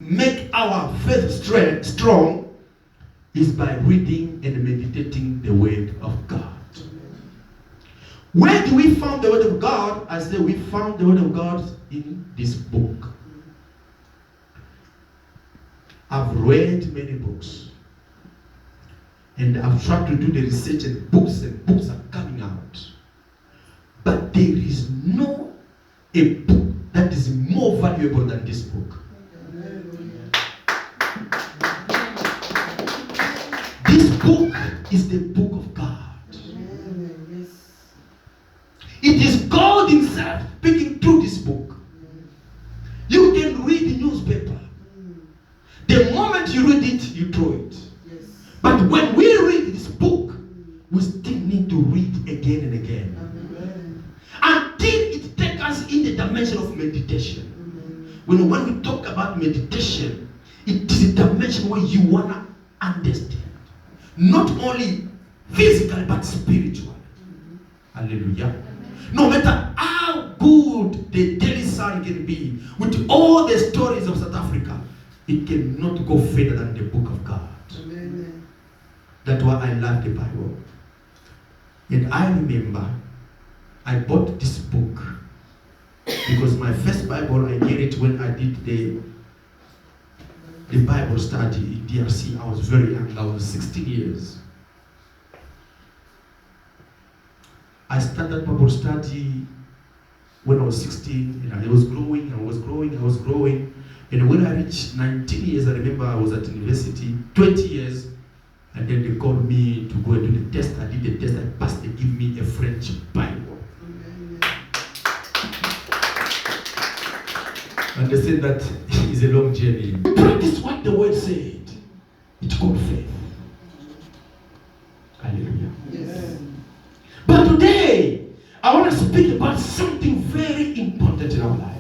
make our faith strong is by reading and meditating the Word of God. Where do we find the Word of God? I say we found the Word of God in this book. I've read many books. And I've tried to do the research, and books are coming out. But there is no a book that is more valuable than this book. This book is the book of God. It is God Himself speaking through this book. You can read the newspaper. The moment you read it, you throw it. But when we read this book, we still need to read again and again. Until it takes us in the dimension of meditation. When we talk about meditation, it is a dimension where you want to understand. Not only physically, but spiritually. Hallelujah. No matter how good the Daily Sun can be, with all the stories of South Africa, it cannot go further than the book of God. That's why I love the Bible. And I remember I bought this book because my first Bible, I get it when I did the Bible study in DRC. I was very young. I was 16 years. I started Bible study when I was 16, and I was growing. And when I reached 19 years, I remember I was at university, 20 years. And then they called me to go and do the test. I did the test. I passed. They give me a French Bible. Understand that is a long journey. Practice what the word said. It's called faith. Hallelujah. Yes. But today, I want to speak about something very important in our lives.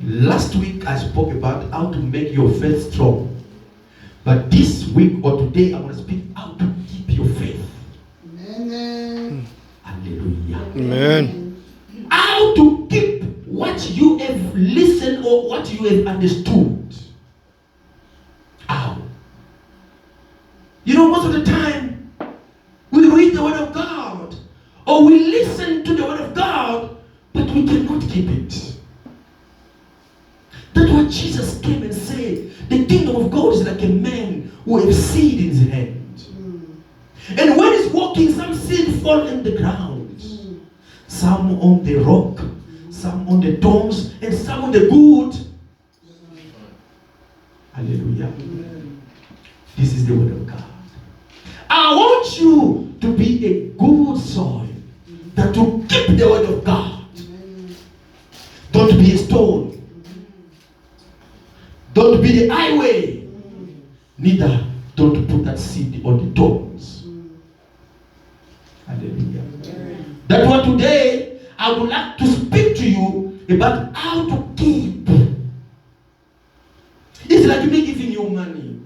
Last week I spoke about how to make your faith strong. But this week or today I want to speak how to keep your faith. Amen. Hallelujah. Amen. How to keep what you have listened or what you have understood. How? You know, most of the time we read the Word of God or we listen to the Word of God, but we cannot keep it. That's what Jesus came and said. The kingdom of God is like a man who has seed in his hand. And when he's walking, some seed fall in the ground. Some on the rock, some on the thorns, and some on the good. Hallelujah. This is the Word of God. I want you to be a good soil that will keep the Word of God. Don't be a stone. Don't be the highway. Neither don't put that seed on the thorns. Hallelujah. That's why today I would like to speak to you about how to keep. It's like me giving you money.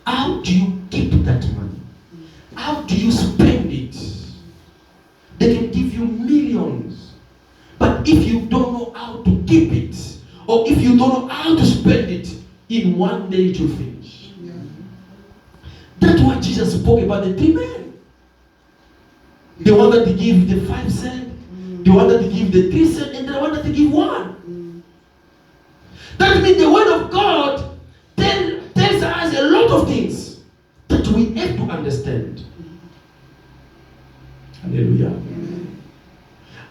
How do you keep that money? How do you spend it? They can give you millions. But if you don't know how to keep it, or if you don't know how to spend it, in one day it will finish. That's why Jesus spoke about the 3 men. The one that they give the 5 cents, the one that they give the 3 cents, and the one that they give 1. That means the Word of God tells us a lot of things that we have to understand. Hallelujah.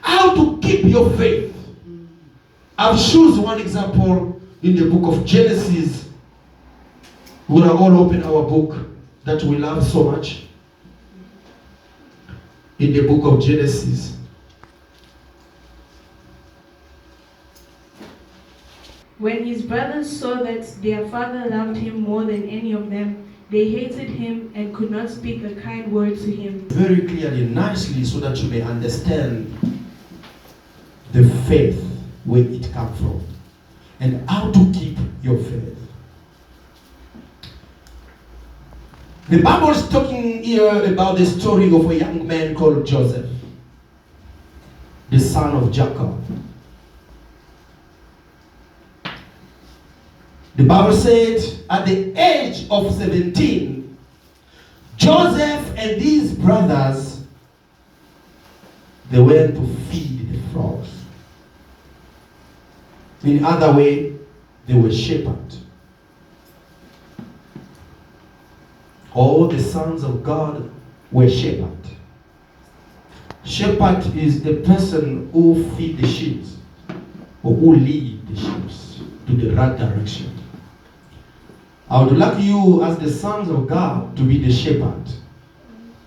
How to keep your faith. I've chosen one example in the book of Genesis. We will all open our book that we love so much. In the book of Genesis. When his brothers saw that their father loved him more than any of them, they hated him and could not speak a kind word to him. Very clearly, nicely, so that you may understand the faith, where it comes from, and how to keep your faith. The Bible is talking here about the story of a young man called Joseph, the son of Jacob. The Bible said at the age of 17, Joseph and his brothers, they went to feed the frogs. In other way, they were shepherds. All the sons of God were shepherds. Shepherd is a person who feed the sheep or who lead the sheep to the right direction. I would like you as the sons of God to be the shepherd.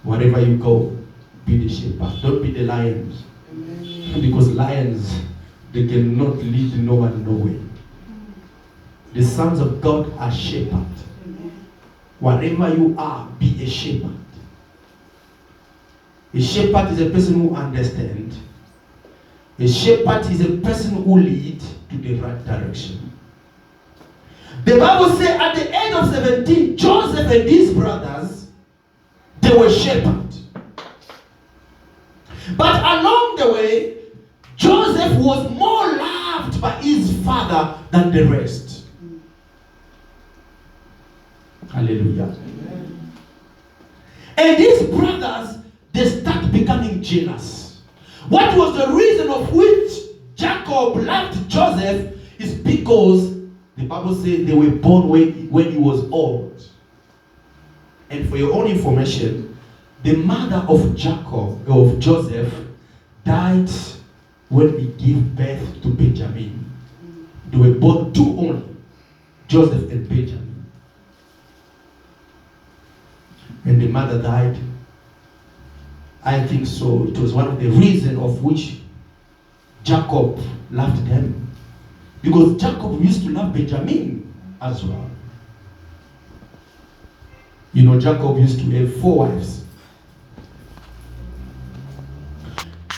Wherever you go, be the shepherd. Don't be the lions. Because lions, they cannot lead no one nowhere. The sons of God are shepherds. Wherever you are, be a shepherd. A shepherd is a person who understands. A shepherd is a person who leads to the right direction. The Bible says at the age of 17, Joseph and his brothers, they were shepherds. But along the way, Joseph was more loved by his father than the rest. Hallelujah. Amen. And these brothers, they start becoming jealous. What was the reason of which Jacob loved Joseph is because the Bible says they were born when he was old. And for your own information, the mother of Joseph, died when he gave birth to Benjamin. They were born two only, Joseph and Benjamin. And the mother died. I think so. It was one of the reasons of which Jacob loved them. Because Jacob used to love Benjamin as well. You know, Jacob used to have 4 wives.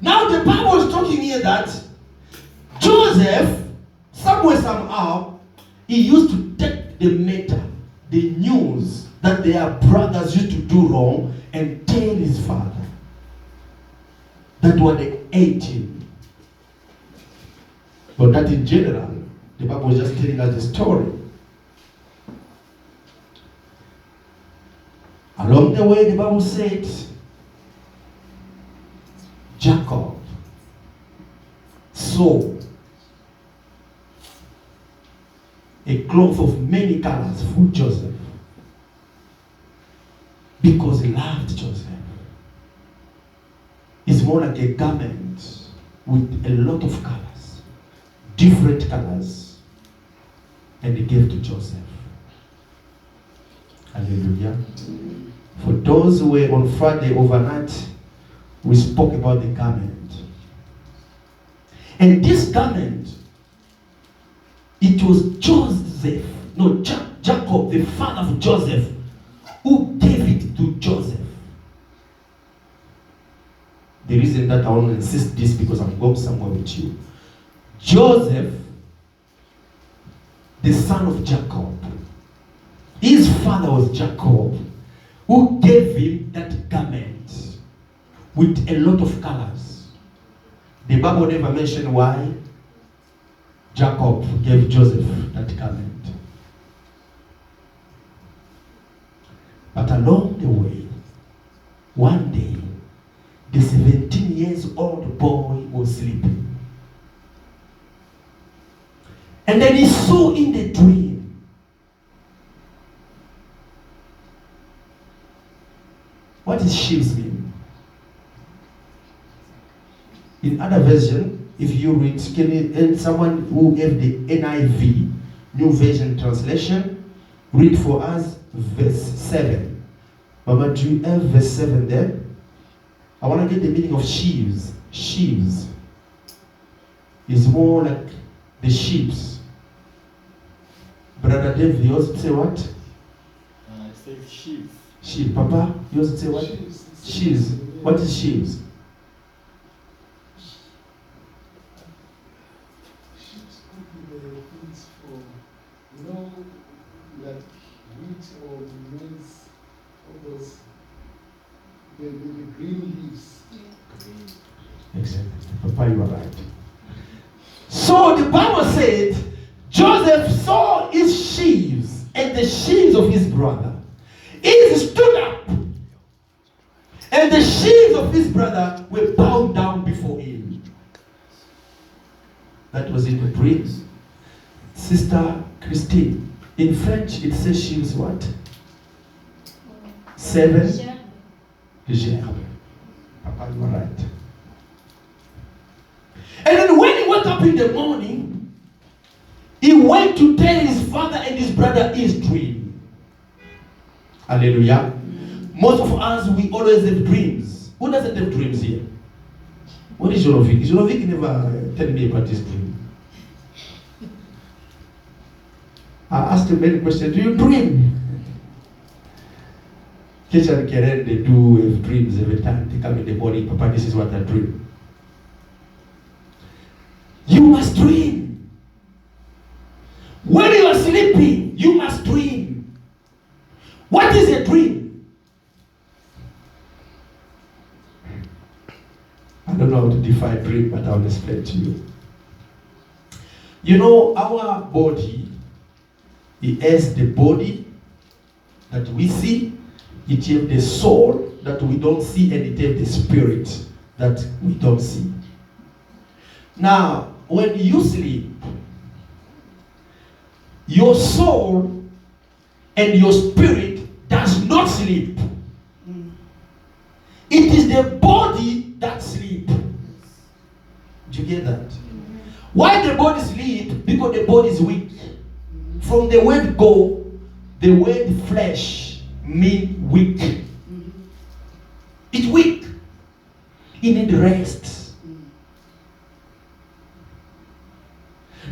Now the Bible is talking here that Joseph, somewhere, somehow, he used to take the matter, the news that their brothers used to do wrong and tell his father. That were the 18. But that in general, the Bible was just telling us the story. Along the way, the Bible said, Jacob saw a cloth of many colors for Joseph because he loved Joseph. It's more like a garment with a lot of colors, different colors, and he gave to Joseph. Hallelujah. For those who were on Friday overnight, we spoke about the garment. And this garment, it was Jacob, the father of Joseph, who gave it to Joseph. The reason that I want to insist this because I'm going somewhere with you. Joseph, the son of Jacob, his father was Jacob, who gave him that garment with a lot of colors. The Bible never mentioned why Jacob gave Joseph that garment. But along the way, one day, the 17 years old boy was sleeping. And then he saw in the dream. What does sheaves mean? In other version, if you read, and someone who have the NIV, New Version Translation, read for us verse 7. Mama, do you have verse 7 there? I want to get the meaning of sheaves. Sheaves is more like the sheeps. Brother Dave, you also say what? I say sheaves. Sheep. Papa, you also say what? Sheaves. What is sheaves? Sheaves could be the things for, like wheat or maize, all those, the green leaves. Exactly. Papa, you are right. So the Bible said Joseph saw his sheep the sheaves of his brother, he stood up, and the sheaves of his brother were bowed down before him. That was in the dream. Sister Christine, in French it says sheaves what? 7 gerbes. Papa, you are right. And then when he woke up in the morning, he went to tell his father and his brother his dream. Hallelujah. Most of us, we always have dreams. Who doesn't have dreams here? What is Jonovic? Jonovic never tell me about his dream. I asked him many questions. Do you dream? Kids and Keren, they do have dreams every time. They come in the morning, Papa, this is what I dream. You must dream. When you are sleeping, you must dream. What is a dream? I don't know how to define dream, but I'll explain to you. You know, our body, it has the body that we see, it has the soul that we don't see, and it has the spirit that we don't see. Now, when you sleep, your soul and your spirit does not sleep. It is the body that sleeps. Do you get that? Why the body sleeps? Because the body is weak. From the word go, the word flesh means weak. It's weak. It needs rest.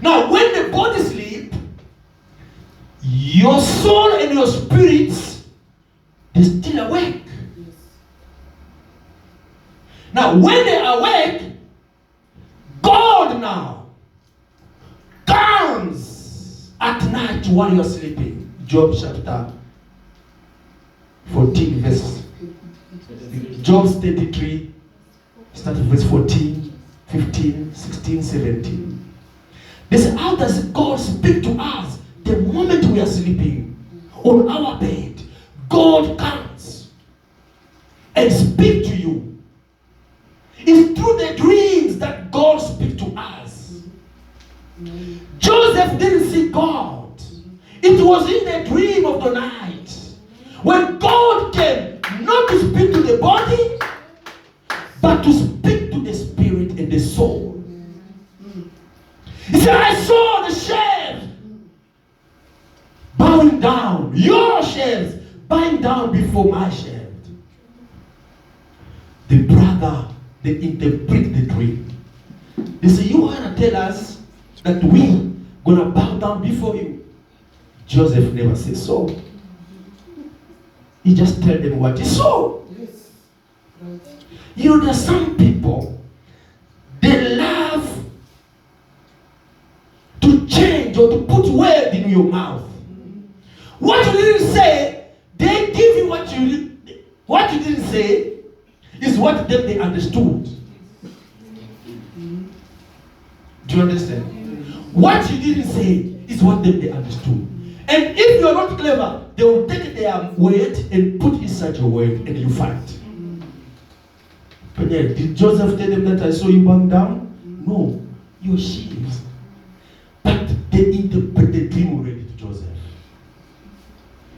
Now, when the body sleeps, your soul and your spirits, they're still awake. Now, when they are awake, God now comes at night while you're sleeping. Job chapter 14, verse. Job 33, start at verse 14, 15, 16, 17. They say, how does God speak to us the moment we are sleeping on our bed? God comes and speaks to you. It's through the dreams that God speaks to us. Joseph didn't see God. It was in the dream of the night when God came not to speak to the body, but to speak to the spirit and the soul. He said, I saw the shelves bowing down, your shelves bowing down before my shelves. The brother, they interpret the dream. They say, you want to tell us that we going to bow down before you? Joseph never said so. He just tell them what he saw. Yes. Right. You know, there's some people, they love to change or to put word in your mouth. What you didn't say, they give you what you didn't say is what they understood. Do you understand? What you didn't say is what they understood. And if you are not clever, they will take their word and put inside your word and you fight. But yeah, did Joseph tell them that I saw you bound down? No, your sheaves. But they interpret the dream already to Joseph.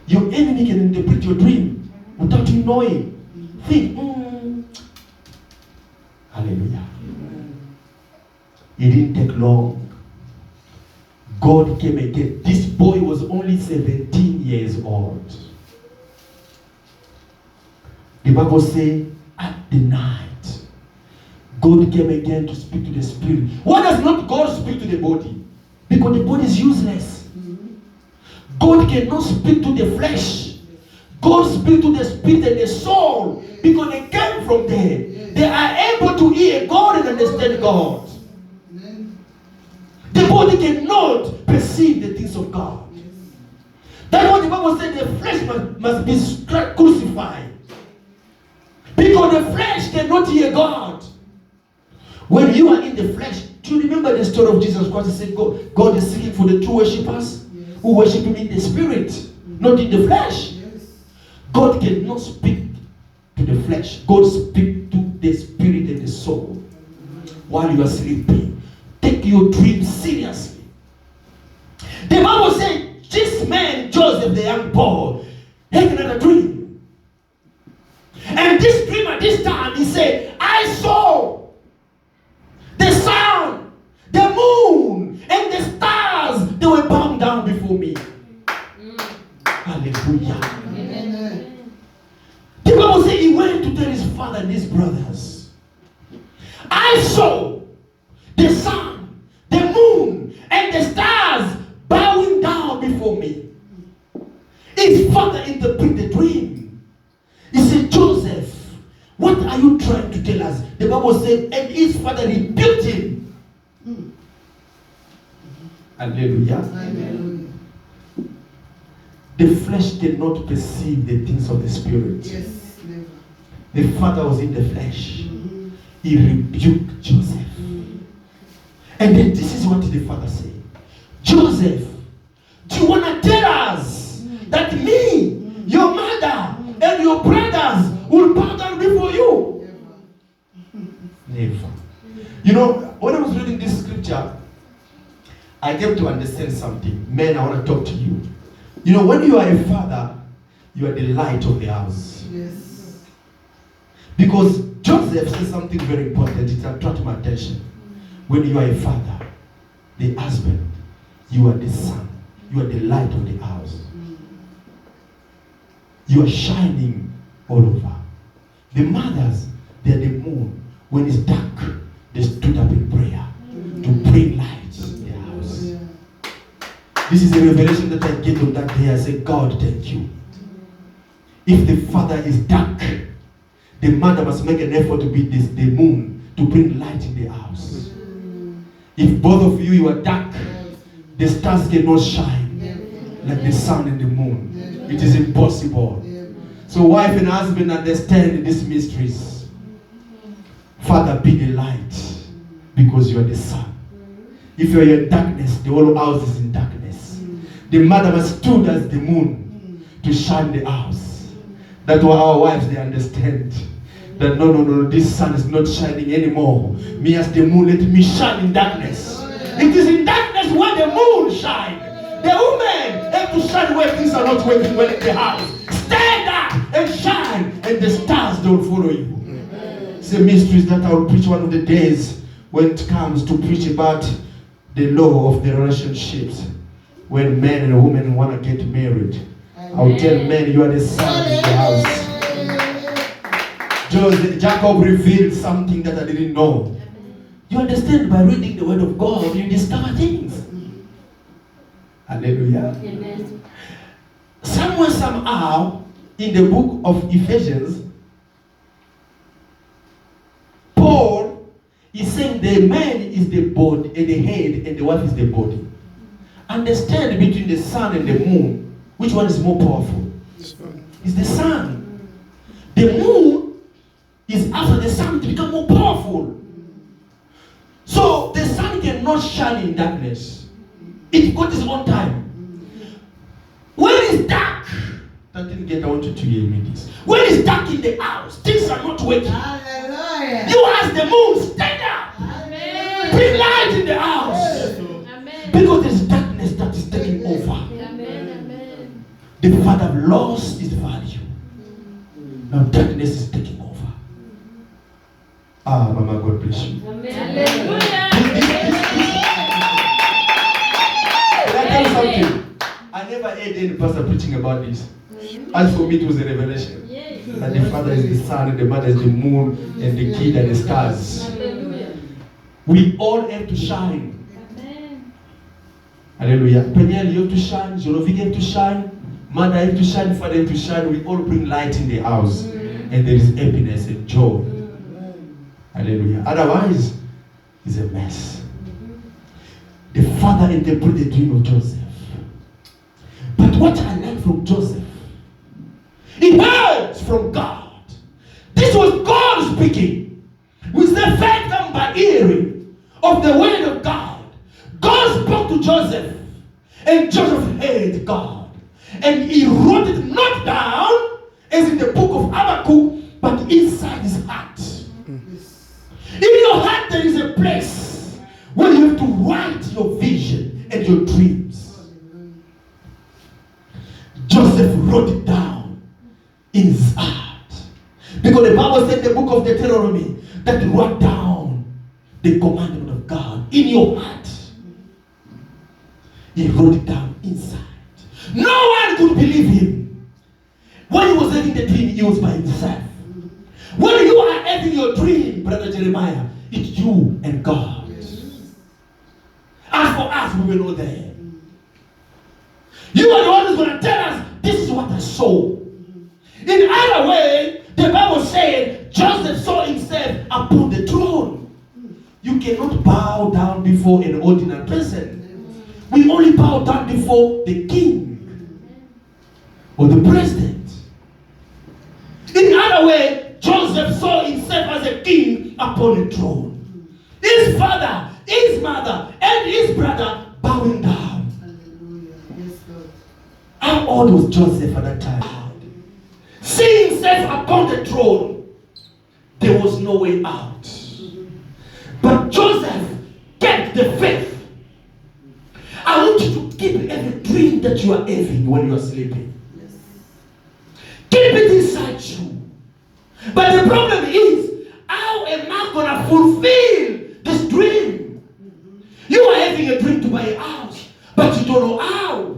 Your enemy can interpret your dream without you knowing. Think, hallelujah. It didn't take long. God came again. This boy was only 17 years old. The Bible says, at the night, God came again to speak to the spirit. Why does not God speak to the body? Because the body is useless. God cannot speak to the flesh. God speaks to the spirit and the soul because they came from there. They are able to hear God and understand God. The body cannot perceive the things of God. That's what the Bible said, the flesh must be crucified. Because the flesh cannot hear God. When you are in the flesh, do you remember the story of Jesus Christ? He said, God is seeking for the true worshippers who worship Him in the spirit. not in the flesh. God cannot speak to the flesh. God speaks to the spirit and the soul while you are sleeping. Take your dream seriously. The Bible says this man, Joseph, the young boy, had another dream. And this dream at this time, he said, I saw the sun, the moon, and the stars. They were bowing down before me. Hallelujah. Amen. The Bible says he went to tell his father and his brothers, I saw the sun, the moon, and the stars bowing down before me. His father interpreted the dream. He said, Joseph, what are you trying to tell us? The Bible said, and his father rebuked him. Hallelujah. Hallelujah. The flesh cannot perceive the things of the spirit. Yes, never. The father was in the flesh. He rebuked Joseph. And then this is what the father said. Joseph, do you want to tell us that me, your mother, and your brothers will bow down before you? Never. You know, when I was reading this scripture, I came to understand something. Men, I want to talk to you. You know, when you are a father, you are the light of the house. Yes. Because Joseph said something very important. It attracted my attention. When you are a father, the husband, you are the son. You are the light of the house. You are shining all over. The mothers, they are the moon. When it's dark, they stood up in prayer to bring light in the house. This is a revelation that I get on that day. I say, God, thank you. If the father is dark, the mother must make an effort to be the moon, to bring light in the house. If both of you are dark, the stars cannot shine like the sun and the moon. It is impossible. So wife and husband understand these mysteries. Father, be the light because you are the sun. If you are in darkness, the whole house is in darkness. The mother must stood as the moon to shine the house. That's why our wives, they understand that no, this sun is not shining anymore. Me as the moon, let me shine in darkness. It is in darkness where the moon shines. The women have to shine where things are not working well in the house. Stand up and shine, and the stars don't follow you. It's a mystery that I will preach one of the days when it comes to preach about the law of the relationships. When men and women want to get married, I'll tell men you are the son in the house. Jacob revealed something that I didn't know. You understand, by reading the word of God, you discover things. Hallelujah. Amen. Somewhere, somehow, in the book of Ephesians, Paul is saying the man is the body and the head, and the wife is the body. Understand between the sun and the moon, which one is more powerful? It's the sun. The moon is after the sun to become more powerful. So the sun cannot shine in darkness. It got its own time. When it's dark, that didn't get, I want you to hear me this. When it's dark in the house, things are not working. Hallelujah. You as the moon, stand up. Amen. Bring light in the house. Amen. Because there's darkness that is taking over. Amen. The father lost his value. Now darkness is taking over. Ah, Mama, God bless you. Amen. Hallelujah. Can I tell you something? I never heard any pastor preaching about this. As for me, it was a revelation. Yes. That the father is the sun, and the mother is the moon, and the kid are the stars. Hallelujah. We all have to shine. Amen. Hallelujah. Peniel, you have to shine. Jorovik have to shine. Mother have to shine. Father have to shine. We all bring light in the house. And there is happiness and joy. Hallelujah. Otherwise, it's a mess. The father interpreted the dream of Joseph. But what I learned from Joseph, he heard from God. This was God speaking. We say faith comes by hearing of the word of God. God spoke to Joseph, and Joseph heard God. And he wrote it not down as in the book of Habakkuk, but inside his heart. In your heart there is a place where you have to write your vision and your dreams. Joseph wrote it down in his heart. Because the Bible said in the book of Deuteronomy that you wrote down the commandment of God in your heart. He wrote it down inside. No one could believe him. When he was having the dream, he was by himself. When you are having your dream, Brother Jeremiah, it's you and God. As for us, we will know there. You are the one who's going to tell us, this is what I saw. In other way, the Bible said, Joseph saw himself upon the throne. You cannot bow down before an ordinary person. We only bow down before the king or the president. In other way, Joseph saw himself as a king upon the throne. His father, his mother, and his brother bowing down. Hallelujah. Yes, God. How old was Joseph at that time? Seeing himself upon the throne, there was no way out. But Joseph kept the faith. I want you to keep every dream that you are having when you are sleeping. Yes. Keep it inside you. But the problem is, how am I going to fulfill this dream? You are having a dream to buy a house, but you don't know how.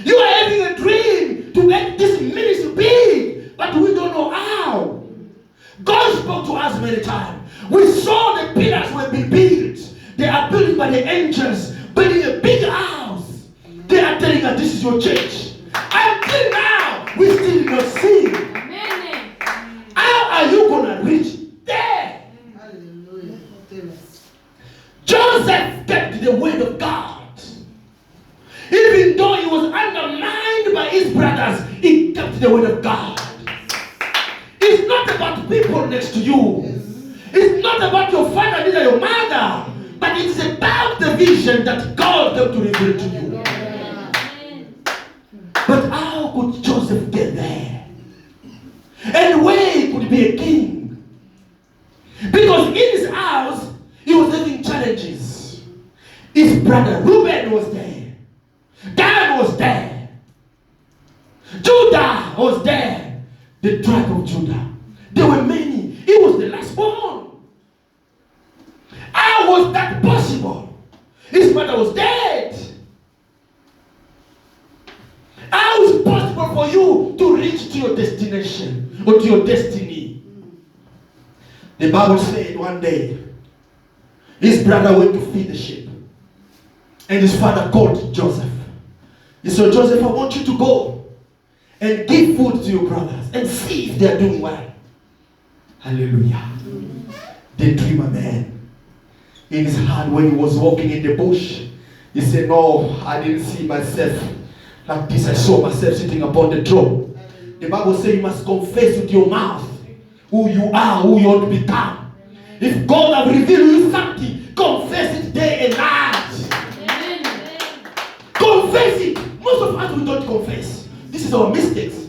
You are having a dream to make this ministry big, but we don't know how. God spoke to us many times. We saw the pillars were being built. They are built by the angels, building a big house. They are telling us this is your church. Until now, we still not see. Amen. How are you going to reach there? Hallelujah. Tell us. Joseph kept the word of God. Even though he was undermined by his brothers, he kept the word of God. It's not about people next to you. It's not about your father, neither your mother. But it's about the vision that God came to reveal to you. Amen. But how could Joseph get there? And where he could be a king? Because in his house, he was having challenges. His brother Reuben was there. Dan was there. Judah was there. The tribe of Judah. There were many. He was the last born. How was that possible? His mother was dead. How is it possible for you to reach to your destination or to your destiny? The Bible said one day, his brother went to feed the sheep. And his father called Joseph. He said, Joseph, I want you to go and give food to your brothers and see if they are doing well. Hallelujah. The dreamer man. In his heart, when he was walking in the bush, he said, no, I didn't see myself like this. I saw myself sitting upon the throne. The Bible says you must confess with your mouth who you are, who you ought to become. If God has revealed you something, confess it day and night. Amen. Confess it. Most of us, we don't confess. This is our mistakes.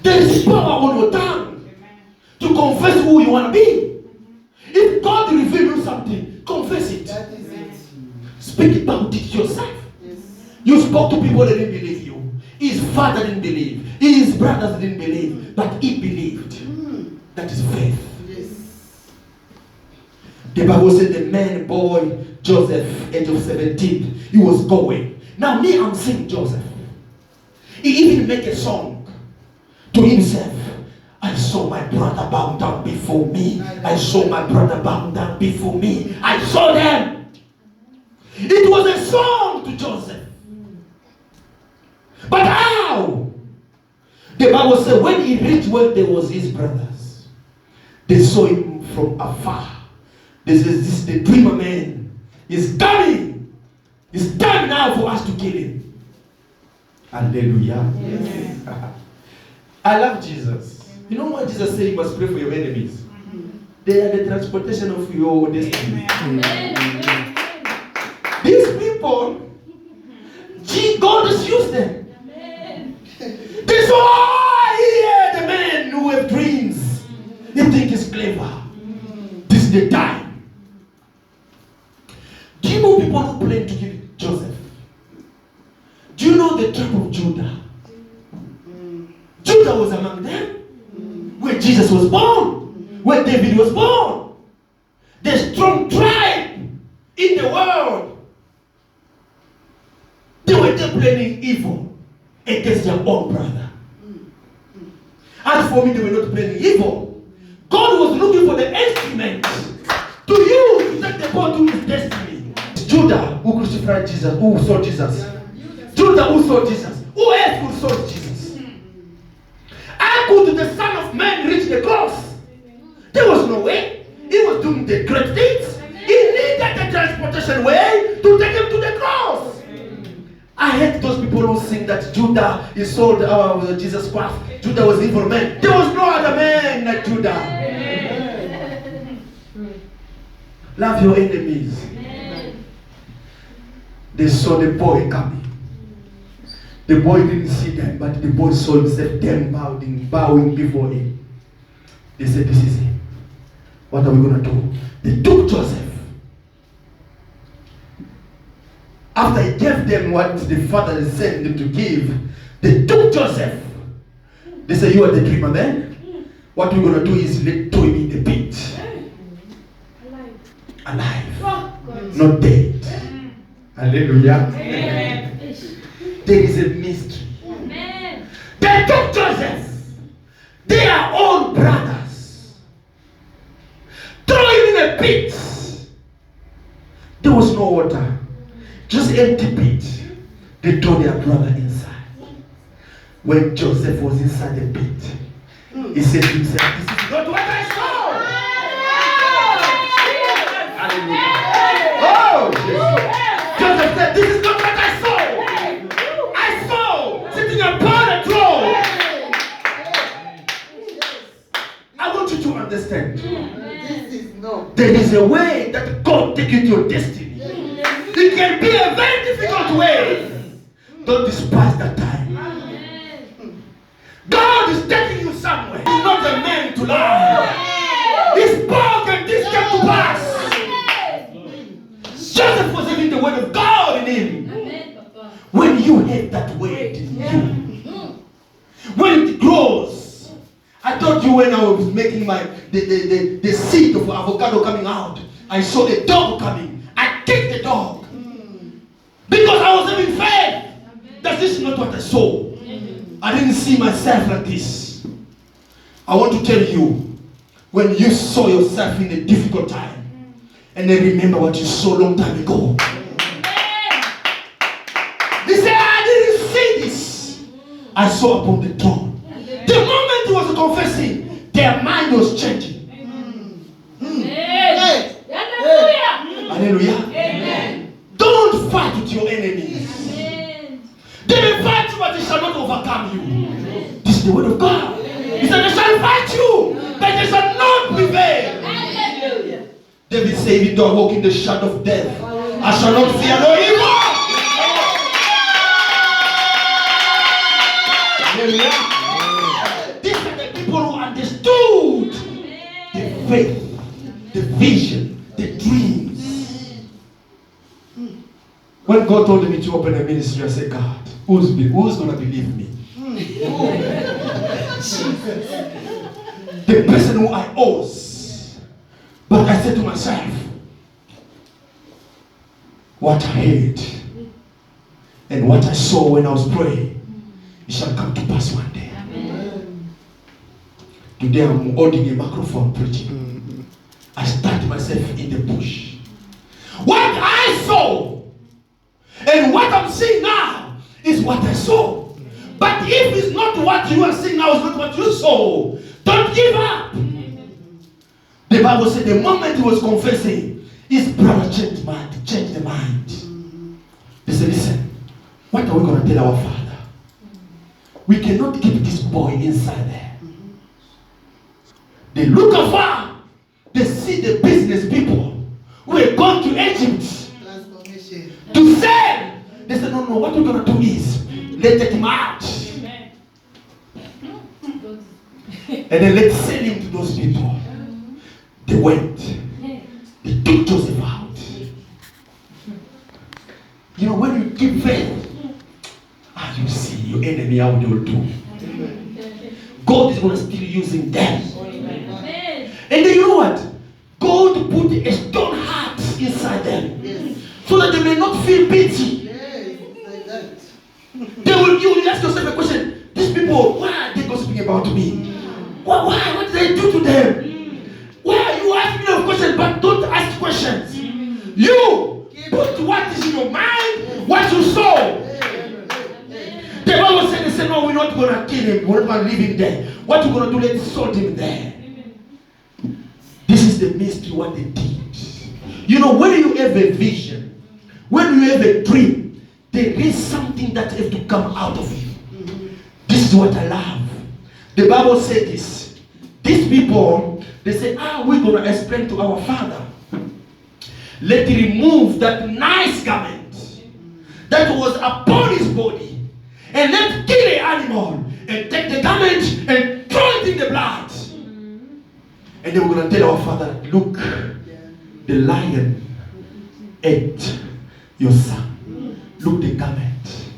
There is power on your tongue to confess who you want to be. If God reveals you something, confess it. That is it. Speak about it yourself. Yes. You spoke to people that didn't believe you. His father didn't believe. His brothers didn't believe. But he believed. That is faith. Yes. The Bible said the man, boy, Joseph, age of 17, he was going. Now me, I'm seeing Joseph. He even made a song to himself. I saw my brother bow down before me. I saw my brother bow down before me. I saw them. It was a song to Joseph. But how? The Bible said when he reached where there was his brothers, they saw him from afar. This the dreamer man is coming. It's time now for us to kill him. Hallelujah. Yes. I love Jesus. You know what Jesus said? You must pray for your enemies. They are the transportation of your destiny. Amen. These people, God has used them. This why the men who have dreams, they think it's clever. This is the time. Do you know people who plan to kill Joseph? Do you know the tribe of Judah? Judah was among them. Where Jesus was born. Where David was born. The strong tribe in the world. They were just planning evil against their own brother. As for me, they were not planning evil. God was looking for the instrument to use to take the boy to his destiny. It's Judah who crucified Jesus, who saw Jesus. Judah who saw Jesus. Who else could saw Jesus? How could the Son of Man reach the cross? There was no way. He was doing the great things. He needed the transportation way to take him to the cross. I hate those people who sing that Judah is sold Jesus Christ. Judah was evil man. There was no other man like Judah. Love your enemies. They saw the boy coming. The boy didn't see them, but the boy saw himself, them bowing before him. They said, this is him. What are we going to do? They took Joseph. After he gave them what the father sent them to give, they took Joseph. They said, you are the dreamer, man. What we're going to do is throw him in the pit. Alive. Not dead. Hallelujah. There is a mystery. They took Joseph. They are all brothers. Throw him in a pit. There was no water. Just empty pit. They threw their brother inside. When Joseph was inside the pit, he said to himself, this is not what I saw. Hallelujah. Oh, Jesus. Joseph said, this is not what I saw. I saw sitting upon a throne. I want you to understand. There is a way that God takes you to your destiny. It can be a very difficult way. Don't despise that time. God is taking you somewhere. He's not a man to lie. He spoke and this came to pass. Joseph was having the word of God in him. When you have that word in you, when it grows, I told you when I was making the seed of avocado coming out, I saw a dog coming. I kicked the dog. Because I was having faith that this is not what I saw. I didn't see myself like this. I want to tell you, when you saw yourself in a difficult time, and then remember what you saw a long time ago. They say, I didn't see this. I saw upon the throne. The moment he was confessing, their mind was changing. Hallelujah. Amen. Don't fight with your enemies. Amen. They may fight you, but they shall not overcome you. This is the word of God. He said, they shall fight you, but they shall not prevail. Hallelujah. David said, even though I walk in the shadow of death, I shall not fear no evil. Hallelujah. These are the people who understood the faith, the vision, the dreams. When God told me to open a ministry, I said, God, who's going to believe me? The person who I owes. But I said to myself, what I heard and what I saw when I was praying, it shall come to pass one day. Amen. Today I'm holding a microphone preaching. I stand myself in the bush. What I saw and what I'm seeing now is what I saw. But if it's not what you are seeing now, it's not what you saw, don't give up. The Bible said the moment he was confessing, his brother changed the mind. They said, listen, what are we going to tell our father? We cannot keep this boy inside there. They look afar. They see the business people who are going to Egypt to sell. They said, no, what we're going to do is, Let's take him out. Amen. And then let's send him to those people. They went. They took Joseph out. You know, when you give faith, you see your enemy how they will do. God is going to still using them. Amen. And then you know what? God put a stone heart inside them. Yes. So that they may not feel pity. Yes. Like that. You will ask yourself a question. These people, why are they gossiping about me? Why? What did I do to them? Why are you asking me a question but don't ask questions? You put what is in your mind, what you saw. The Bible said, they said, no, we're not going to kill him. We're not going to leave him there. What we're going to do, let's sort him there. This is the mystery what they did. You know, when you have a vision, when you have a dream, there is something that has to come out of you. This is what I love. The Bible said this. These people, they say, we're going to explain to our father. Let him remove that nice garment that was upon his body. And let's kill the animal and take the garment and throw it in the blood. And then we're going to tell our father, look, the lion ate your son. Look, the garment.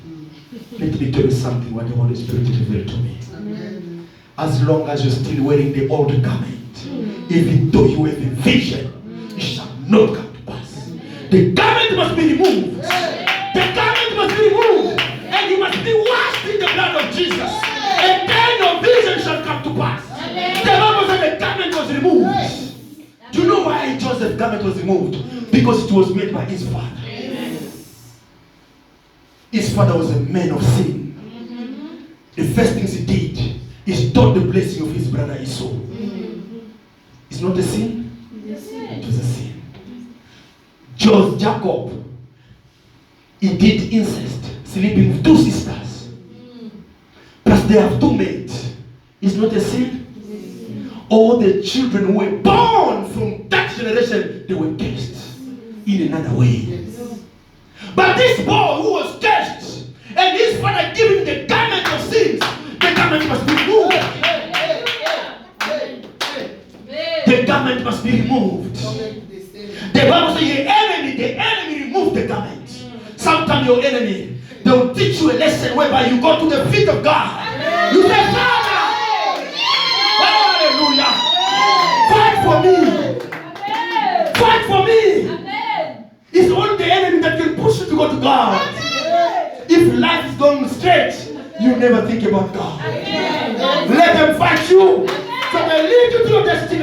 Let me tell you something what the Holy Spirit revealed to me. Amen. As long as you're still wearing the old garment, even though you have a vision, it shall not come to pass. The garment must be removed. The garment must be removed. And you must be washed in the blood of Jesus. And then your vision shall come to pass. The Bible said the garment was removed. Do you know why Joseph's garment was removed? Because it was made by his father. His father was a man of sin. The first things he did is stole the blessing of his brother Esau. It's not a sin? It was a sin. Jacob, he did incest, sleeping with two sisters. Plus they have two mates. It's not a sin? All the children who were born from that generation, they were cursed in another way. But this boy who was cursed, and his father gave him the garment of sins, the garment must be removed. The garment must be removed. The Bible says the enemy removed the garment. Sometimes your enemy, they will teach you a lesson whereby you go to the feet of God. You say, Father, hallelujah, fight for me. Fight for me. It's only the enemy that can push you to go to God. If life is going straight, you never think about God. Let them fight you. So they lead you to your destiny.